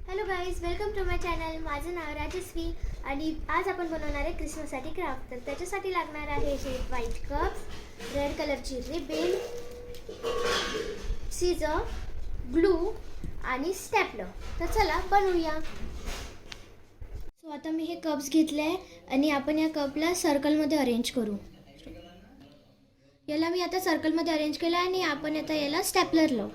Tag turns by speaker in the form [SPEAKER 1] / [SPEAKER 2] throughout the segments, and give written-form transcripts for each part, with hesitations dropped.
[SPEAKER 1] Hello guys, welcome to my channel. माझं नाव राजश्री आणि आज आपण बनवणार आहे क्रिसमससाठी क्राफ्ट. तर त्याच्यासाठी लागणार आहे हे व्हाईट कप्स, रेड कलरची रिबिन, सीझर, ग्लू आणि स्टॅपलर. तर चला बनवूया. सो आता मी हे कप्स घेतले आहे आणि आपण या कपला सर्कलमध्ये अरेंज करू. याला मी आता सर्कलमध्ये अरेंज केलं आहे आणि आपण आता याला स्टॅपलर लावू.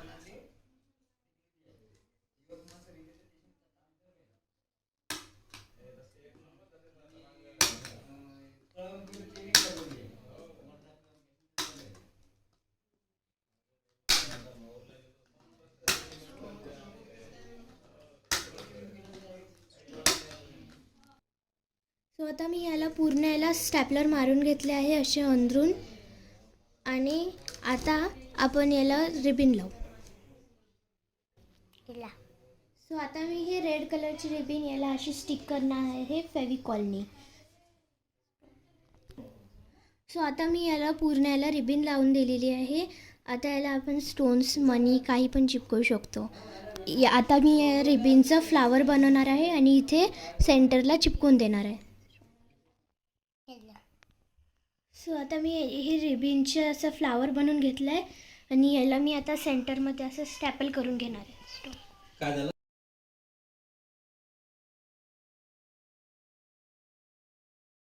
[SPEAKER 1] सो आता मी याला स्टॅपलर मारून घेतले आहे असे अंदरून. आणि आता आपण याला रिबिन लावू. सो आता मी हे रेड कलरची रिबिन याला अशी स्टिक करणार आहे फेविकॉलनी. सो आता मी याला रिबिन लावून दिलेली आहे. आता याला आपण स्टोन्स, मनी काही पण चिपकवू शकतो. आता मी या रिबिनचं फ्लावर बनवणार आहे आणि इथे सेंटरला चिपकून देणार आहे. सो आता मी हे रिबिनचं असं फ्लावर बनवून घेतलं आहे आणि याला मी आता सेंटरमध्ये असं स्टॅपल करून घेणार आहे.
[SPEAKER 2] काय झालं?